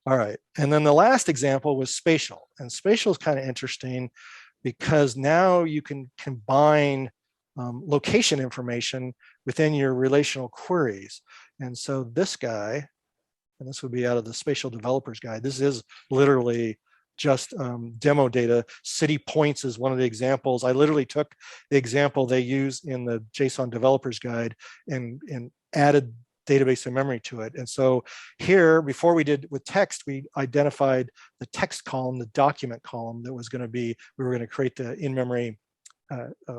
All right. And then the last example was spatial. And spatial is kind of interesting because now you can combine location information within your relational queries. And so this guy, and this would be out of the Spatial Developers Guide, this is literally just demo data. City points is one of the examples. I literally took the example they use in the JSON Developers Guide and added database and memory to it. And so here, before we did with text, we identified the text column, the document column that was going to be, we were going to create the in-memory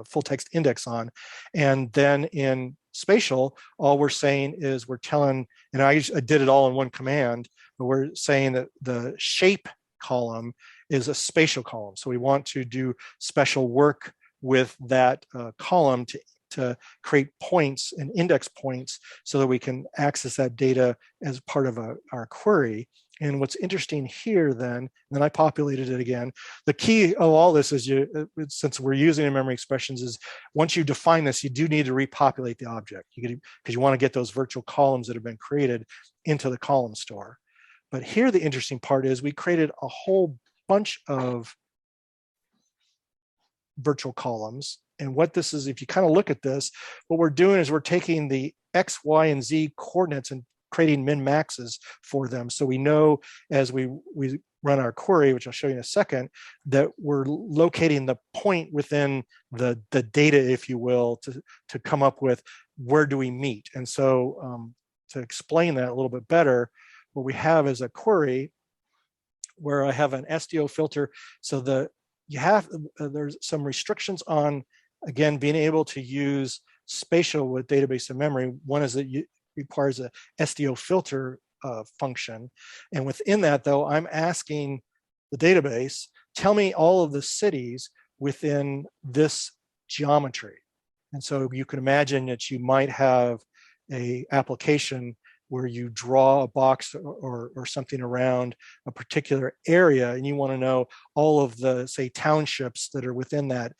full text index on. And then in spatial, all we're saying is we're telling, and I did it all in one command, but we're saying that the shape column is a spatial column. So we want to do special work with that column to create points and index points so that we can access that data as part of our query. And what's interesting here then I populated it again, the key of all this is since we're using in-memory expressions is once you define this, you do need to repopulate the object because you want to get those virtual columns that have been created into the column store. But here the interesting part is we created a whole bunch of virtual columns. And what this is, if you kind of look at this, what we're doing is we're taking the X, Y, and Z coordinates and creating min-maxes for them. So we know as we run our query, which I'll show you in a second, that we're locating the point within the data, if you will, to come up with where do we meet. And so to explain that a little bit better, what we have is a query where I have an SDO filter. So there's some restrictions on, again, being able to use spatial with database and memory. One is that it requires a SDO filter function. And within that, though, I'm asking the database, tell me all of the cities within this geometry. And so you can imagine that you might have a application where you draw a box or something around a particular area, and you want to know all of the, say, townships that are within that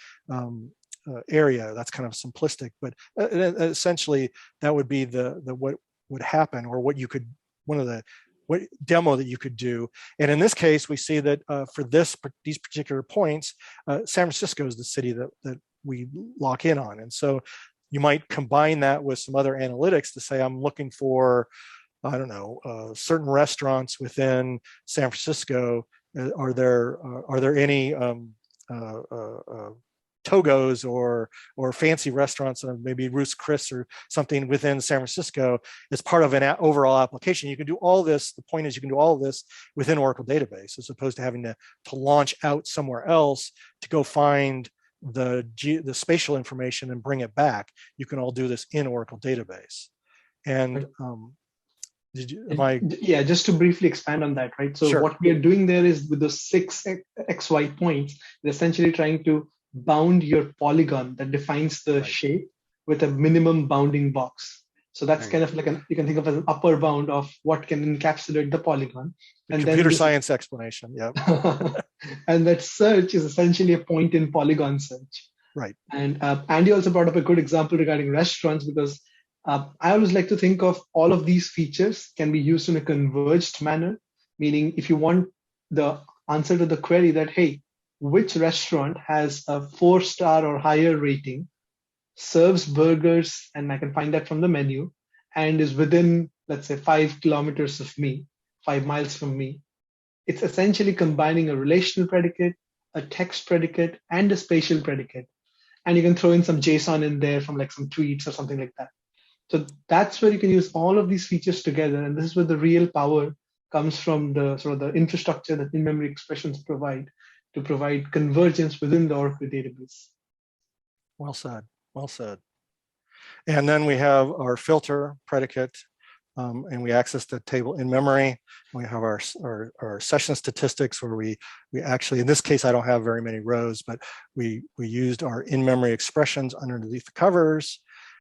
area. That's kind of simplistic, but essentially that would be the what would happen, or what you could, what demo that you could do. And in this case, we see that for these particular points, San Francisco is the city that we lock in on. And so you might combine that with some other analytics to say, I'm looking for, I don't know, certain restaurants within San Francisco. Are there any Togos or fancy restaurants, maybe Ruth's Chris or something within San Francisco as part of an overall application? You can do all this. The point is you can do all of this within Oracle database as opposed to having to launch out somewhere else to go find the spatial information and bring it back. You can all do this in Oracle database. And yeah, just to briefly expand on that, right? So sure. What we are doing there is with those 6 XY points, we're essentially trying to bound your polygon that defines the shape with a minimum bounding box. So that's kind of like you can think of as an upper bound of what can encapsulate the polygon. And computer science explanation, yeah. And that search is essentially a point in polygon search. Right. And Andy also brought up a good example regarding restaurants, because I always like to think of all of these features can be used in a converged manner, meaning if you want the answer to the query that, hey, which restaurant has a 4-star or higher rating, serves burgers, and I can find that from the menu, and is within, let's say, 5 kilometers of me, 5 miles from me. It's essentially combining a relational predicate, a text predicate, and a spatial predicate. And you can throw in some JSON in there from like some tweets or something like that. So that's where you can use all of these features together. And this is where the real power comes from, the sort of the infrastructure that in-memory expressions provide to provide convergence within the Oracle database. Well said. Well said. And then we have our filter predicate, and we access the table in memory. We have our session statistics, where we actually, in this case, I don't have very many rows, but we used our in-memory expressions underneath the covers.